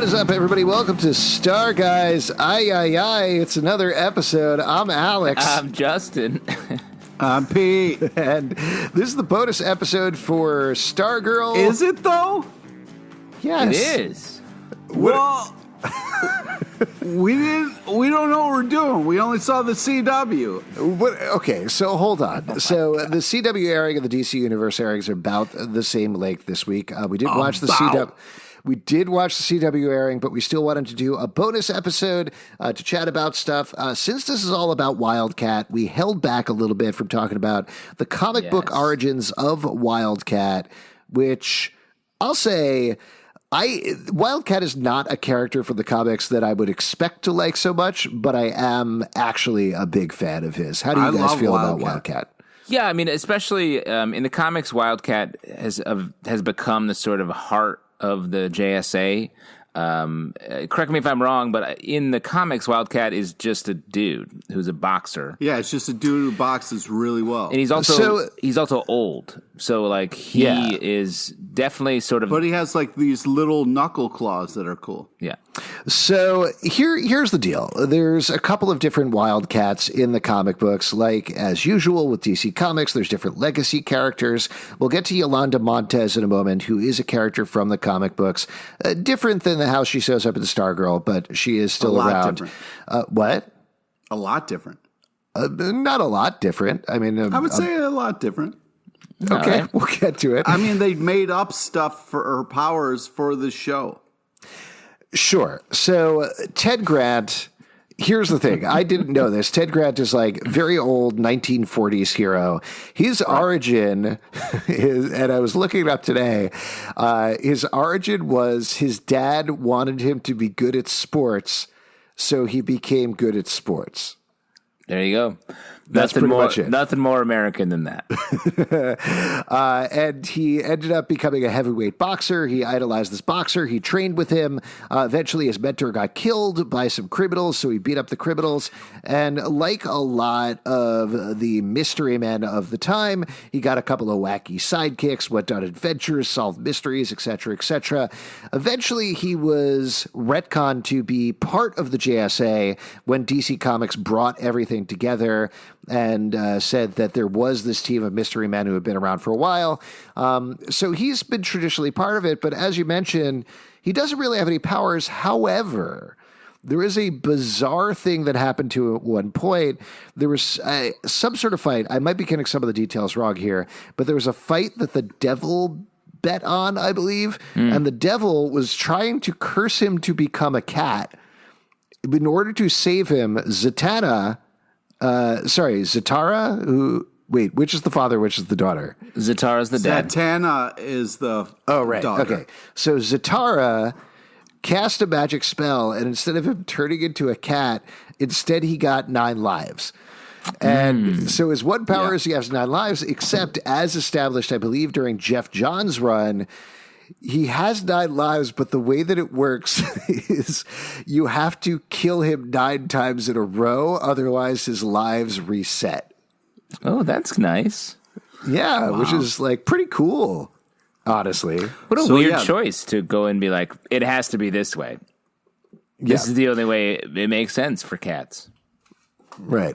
What is up, everybody? Welcome to Star Guys. Aye. It's another episode. I'm Alex. I'm Justin. I'm Pete. And this is the bonus episode for Stargirl. Is it, though? Yes. It is. Well, we don't know what we're doing. We only saw the CW. Okay, so hold on. So the CW airing and the DC Universe airings are about the same length this week. We did watch the CW. We did watch the CW airing, but we still wanted to do a bonus episode to chat about stuff. Since this is all about Wildcat, we held back a little bit from talking about the comic book origins of Wildcat, which I'll say... Wildcat is not a character from the comics that I would expect to like so much, but I am actually a big fan of his. How do you guys feel about Wildcat? Yeah, I mean, especially in the comics, Wildcat has become the sort of heart of the JSA. Correct me if I'm wrong, but in the comics, Wildcat is just a dude who's a boxer. Yeah, it's just a dude who boxes really well. And he's also old. So like he is definitely sort of... But he has like these little knuckle claws that are cool. Yeah. So here's the deal. There's a couple of different Wildcats in the comic books. Like, as usual with DC Comics, there's different legacy characters. We'll get to Yolanda Montez in a moment, who is a character from the comic books. Different than how she shows up in Stargirl, but she is still around. What? A lot different. Not a lot different. I mean... I would say a lot different. Okay, we'll get to it. I mean, they made up stuff for her powers for the show. Sure. So Ted Grant, here's the thing. I didn't know this. Ted Grant is like very old 1940s hero. His origin is, and I was looking it up today, his origin was his dad wanted him to be good at sports, so he became good at sports. There you go. That's pretty much it. Nothing more American than that. And he ended up becoming a heavyweight boxer. He idolized this boxer. He trained with him. Eventually, his mentor got killed by some criminals, so he beat up the criminals. And like a lot of the mystery men of the time, he got a couple of wacky sidekicks, went on adventures, solved mysteries, etc., etc. Eventually, he was retconned to be part of the JSA when DC Comics brought everything together and said that there was this team of mystery men who had been around for a while. So he's been traditionally part of it, but as you mentioned, he doesn't really have any powers. However, there is a bizarre thing that happened to him at one point. There was some sort of fight. I might be getting some of the details wrong here, but there was a fight that the devil bet on, I believe, and the devil was trying to curse him to become a cat. In order to save him, Zatara, which is the father, which is the daughter? Zatara's the dad. Zatanna is the daughter. Okay. So Zatara cast a magic spell, and instead of him turning into a cat, instead he got 9 lives. And so his one power is he has 9 lives, except as established, I believe, during Jeff Johns' run, he has 9 lives, but the way that it works is you have to kill him 9 times in a row, otherwise his lives reset. Oh, that's nice. Yeah, which is like pretty cool, honestly. What a weird choice to go and be like, it has to be this way. This is the only way it makes sense for cats. Right.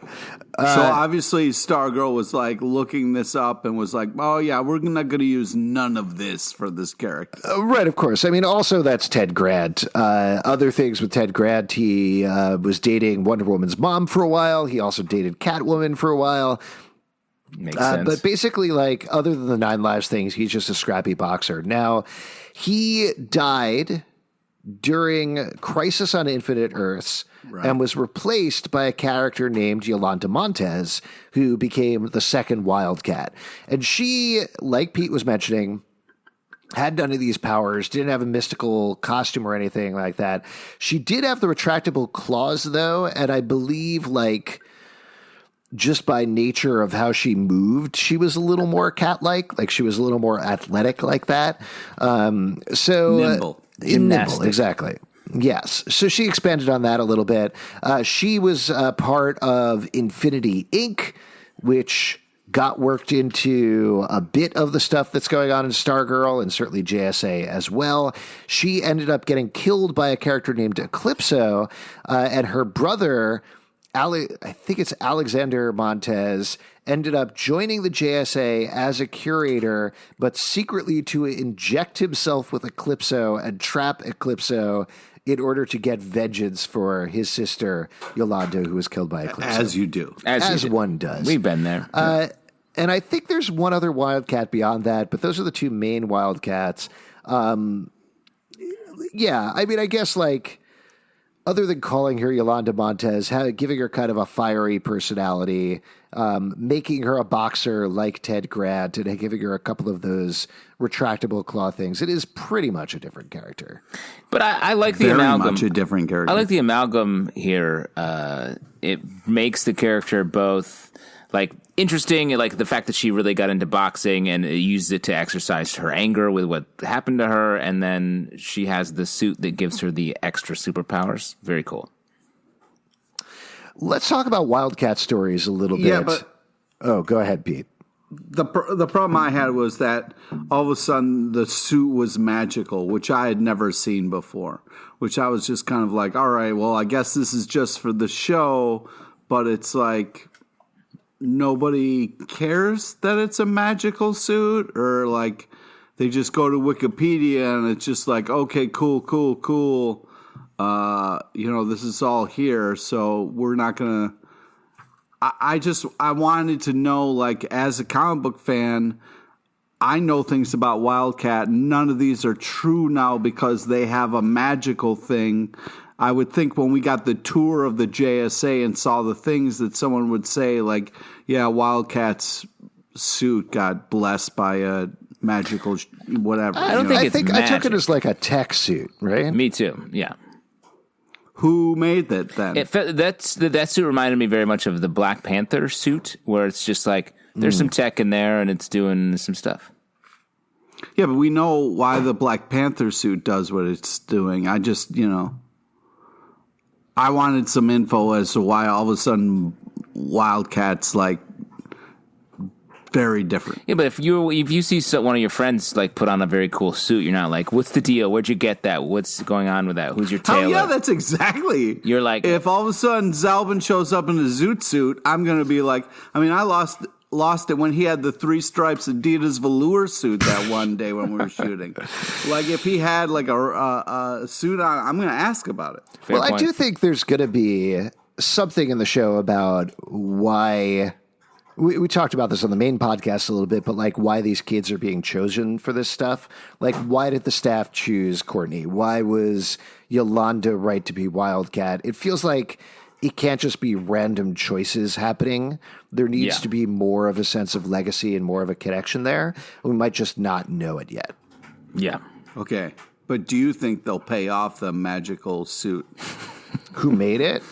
So obviously Stargirl was like looking this up and was like, oh yeah, we're not going to use none of this for this character. Right, of course. I mean, also that's Ted Grant. Other things with Ted Grant, he was dating Wonder Woman's mom for a while. He also dated Catwoman for a while. Makes sense. But basically, like, other than the 9 lives things, he's just a scrappy boxer. Now, he died during Crisis on Infinite Earths, and was replaced by a character named Yolanda Montez, who became the second Wildcat. And she, like Pete was mentioning, had none of these powers, didn't have a mystical costume or anything like that. She did have the retractable claws, though, and I believe, like, just by nature of how she moved, she was a little more cat-like. Like, she was a little more athletic like that. Nimble. Nimble, exactly. Yes. So she expanded on that a little bit. She was part of Infinity Inc., which got worked into a bit of the stuff that's going on in Stargirl and certainly JSA as well. She ended up getting killed by a character named Eclipso, and her brother, I think it's Alexander Montez, ended up joining the JSA as a curator, but secretly to inject himself with Eclipso and trap Eclipso in order to get vengeance for his sister, Yolanda, who was killed by Eclipso. As you do. As one does. We've been there. And I think there's one other Wildcat beyond that, but those are the two main Wildcats. Yeah, I mean, I guess, like, other than calling her Yolanda Montez, giving her kind of a fiery personality, making her a boxer like Ted Grant, and giving her a couple of those retractable claw things, it is pretty much a different character. But I like the Very amalgam. much a different character. I like the amalgam here. It makes the character both like interesting, like the fact that she really got into boxing and used it to exercise her anger with what happened to her, and then she has the suit that gives her the extra superpowers. Very cool. Let's talk about Wildcat Stories a little bit. Yeah, but go ahead, Pete. the problem I had was that all of a sudden the suit was magical, which I had never seen before. Which I was just kind of like, all right, well, I guess this is just for the show, but it's like nobody cares that it's a magical suit, or like they just go to Wikipedia and it's just like, okay, cool. This is all here, so we're not gonna. I wanted to know, like, as a comic book fan, I know things about Wildcat. None of these are true now because they have a magical thing. I would think when we got the tour of the JSA and saw the things that someone would say, like, yeah, Wildcat's suit got blessed by a magical whatever. I don't think I it's think magic. I took it as like a tech suit, right? Me too. Yeah. Who made that then? That suit reminded me very much of the Black Panther suit, where it's just like there's some tech in there and it's doing some stuff. Yeah, but we know why the Black Panther suit does what it's doing. I just, I wanted some info as to why all of a sudden Wildcat's like very different. Yeah, but if you see one of your friends like put on a very cool suit, you're not like, "What's the deal? Where'd you get that? What's going on with that? Who's your tailor?" Oh yeah, that's exactly. You're like, if all of a sudden Zalbin shows up in a zoot suit, I'm gonna be like, I mean, I lost it when he had the 3 stripes Adidas velour suit that one day when we were shooting. Like if he had like a suit on, I'm gonna ask about it. Fair I point. do think there's going to be something in the show about why. We talked about this on the main podcast a little bit, but like why these kids are being chosen for this stuff. Like, why did the staff choose Courtney? Why was Yolanda right to be Wildcat? It feels like it can't just be random choices happening. There needs to be more of a sense of legacy and more of a connection there. We might just not know it yet. yeah. Okay, but do you think they'll pay off the magical suit? Who made it?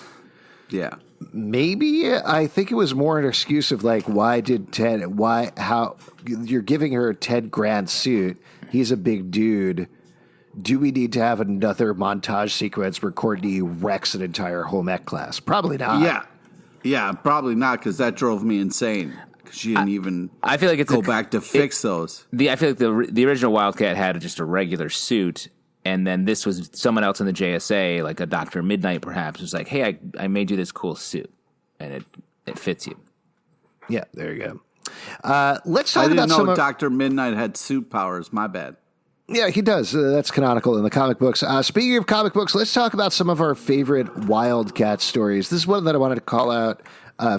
Yeah. Maybe. I think it was more an excuse of like, how you're giving her a Ted Grant suit. He's a big dude. Do we need to have another montage sequence where Courtney wrecks an entire home ec class? Probably not. Yeah, probably not, because that drove me insane. Because she didn't even I feel like it's go back to fix those. I feel like the original Wildcat had just a regular suit, and then this was someone else in the JSA, like a Dr. Midnight perhaps, was like, hey, I made you this cool suit, and it fits you. Yeah, there you go. Let's talk I didn't about know some of... Dr. Midnight had suit powers. My bad. Yeah, he does. That's canonical in the comic books. Speaking of comic books, let's talk about some of our favorite Wildcat stories. This is one that I wanted to call out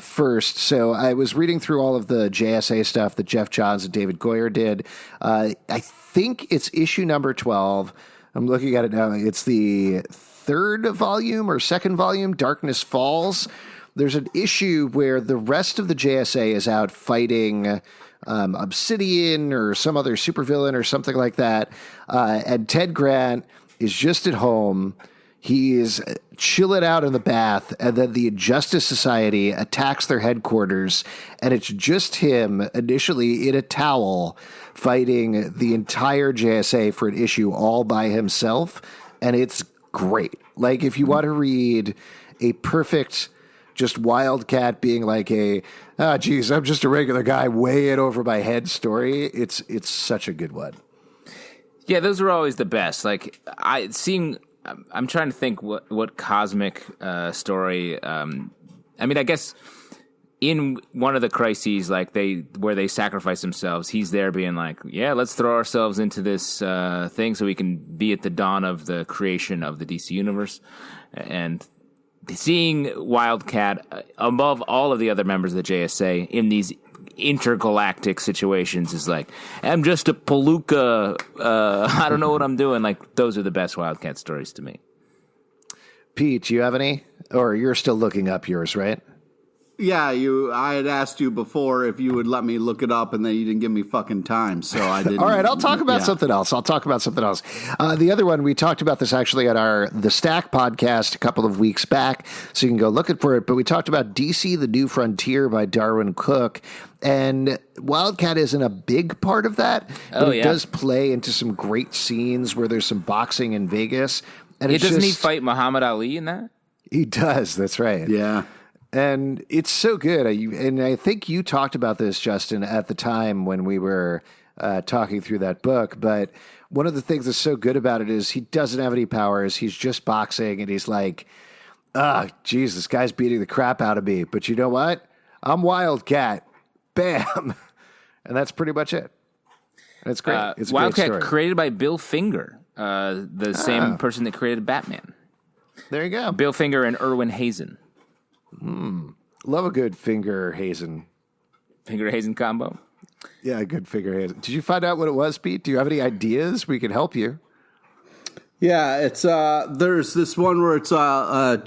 first. So I was reading through all of the JSA stuff that Jeff Johns and David Goyer did. I think it's issue number 12. I'm looking at it now. It's the 3rd volume or 2nd volume, Darkness Falls. There's an issue where the rest of the JSA is out fighting Obsidian or some other supervillain or something like that. And Ted Grant is just at home. He's chilling out in the bath, and then the Injustice Society attacks their headquarters, and it's just him initially in a towel fighting the entire JSA for an issue all by himself, and it's great. Like, if you want to read a perfect just Wildcat being like geez, I'm just a regular guy way in over my head story. It's such a good one. Yeah, those are always the best. Like I'm trying to think what cosmic story. I mean, I guess in one of the crises, like where they sacrifice themselves, he's there being like, yeah, let's throw ourselves into this thing so we can be at the dawn of the creation of the DC universe. And seeing Wildcat above all of the other members of the JSA in these intergalactic situations is like, I'm just a palooka. I don't know what I'm doing. Like, those are the best Wildcat stories to me. Pete, do you have any? Or you're still looking up yours, right? Yeah, I had asked you before if you would let me look it up, and then you didn't give me fucking time, so I didn't. All right, I'll talk about something else. The other one, we talked about this actually at The Stack podcast a couple of weeks back, so you can go looking for it. But we talked about DC: The New Frontier by Darwin Cook, and Wildcat isn't a big part of that, but it does play into some great scenes where there's some boxing in Vegas. And doesn't he fight Muhammad Ali in that? He does, that's right. Yeah. And it's so good. And I think you talked about this, Justin, at the time when we were talking through that book. But one of the things that's so good about it is he doesn't have any powers. He's just boxing. And he's like, geez, this guy's beating the crap out of me. But you know what? I'm Wildcat. Bam. And that's pretty much it. And it's great. It's a Wildcat, great story. created by Bill Finger, the same person that created Batman. There you go. Bill Finger and Erwin Hazen. Love a good Finger Hazen combo. Yeah, a good Finger Hazen. Did you find out what it was, Pete? Do you have any ideas? We can help you. Yeah, it's there's this one where it's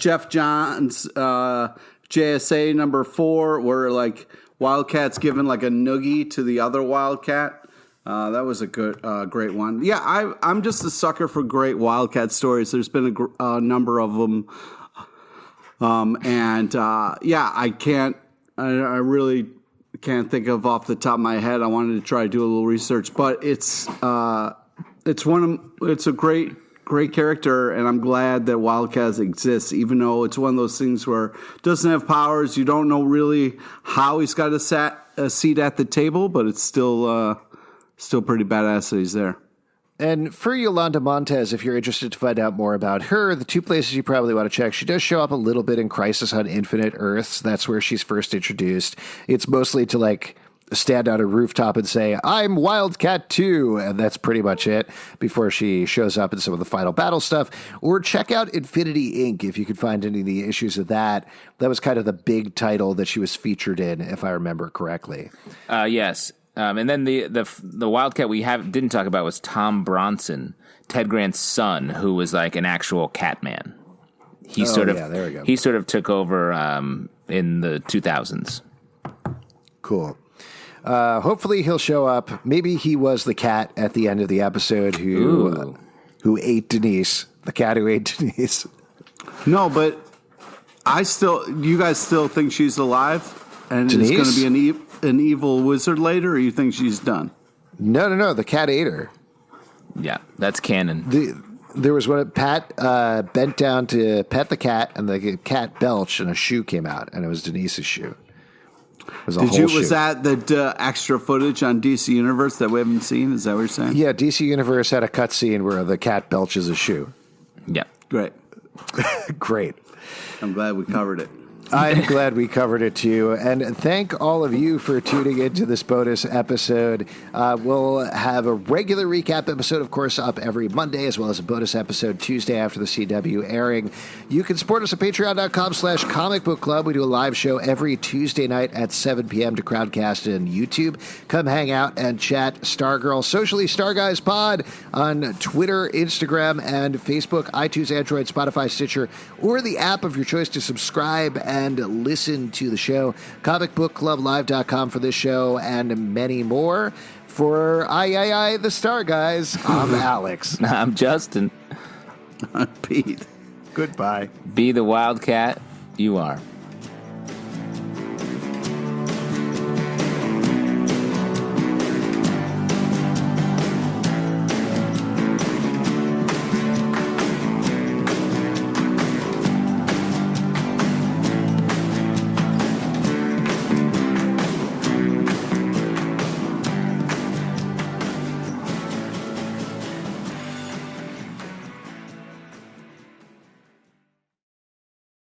Jeff Johns JSA number 4, where like Wildcat's given like a noogie to the other Wildcat. That was a good, great one. Yeah, I'm just a sucker for great Wildcat stories. There's been a number of them. I really can't think of off the top of my head. I wanted to try to do a little research, but it's a great character, and I'm glad that Wildcat exists, even though it's one of those things where it doesn't have powers. You don't know really how he's got a seat at the table, but it's still pretty badass that he's there. And for Yolanda Montez, if you're interested to find out more about her, the two places you probably want to check, she does show up a little bit in Crisis on Infinite Earths. That's where she's first introduced. It's mostly to like stand on a rooftop and say, I'm Wildcat 2, and that's pretty much it before she shows up in some of the final battle stuff. Or check out Infinity Inc. if you could find any of the issues of that. That was kind of the big title that she was featured in, if I remember correctly. Yes. And then the Wildcat we didn't talk about was Tom Bronson, Ted Grant's son, who was like an actual Catman. There we go. He sort of took over in the 2000s. Cool. Hopefully he'll show up. Maybe he was the cat at the end of the episode who ate Denise, the cat who ate Denise. No, but you guys still think she's alive? And Denise? It's going to be an evil wizard later, or you think she's done? No. The cat ate her. Yeah, that's canon. There was when Pat bent down to pet the cat, and the cat belched, and a shoe came out, and it was Denise's shoe. Was that the extra footage on DC Universe that we haven't seen? Is that what you're saying? Yeah, DC Universe had a cut scene where the cat belches a shoe. Yeah. Great. Great. I'm glad we covered it. I'm glad we covered it too. And thank all of you for tuning into this bonus episode. We'll have a regular recap episode, of course, up every Monday, as well as a bonus episode Tuesday after the CW airing. You can support us at patreon.com/Comic Book Club. We do a live show every Tuesday night at 7 p.m. to Crowdcast and YouTube. Come hang out and chat. Stargirl, Socially Star Guys Pod on Twitter, Instagram, and Facebook, iTunes, Android, Spotify, Stitcher, or the app of your choice to subscribe and listen to the show. comicbookclublive.com for this show and many more. For the Star Guys, I'm Alex. I'm Justin. I'm Pete. Goodbye. Be the Wildcat you are.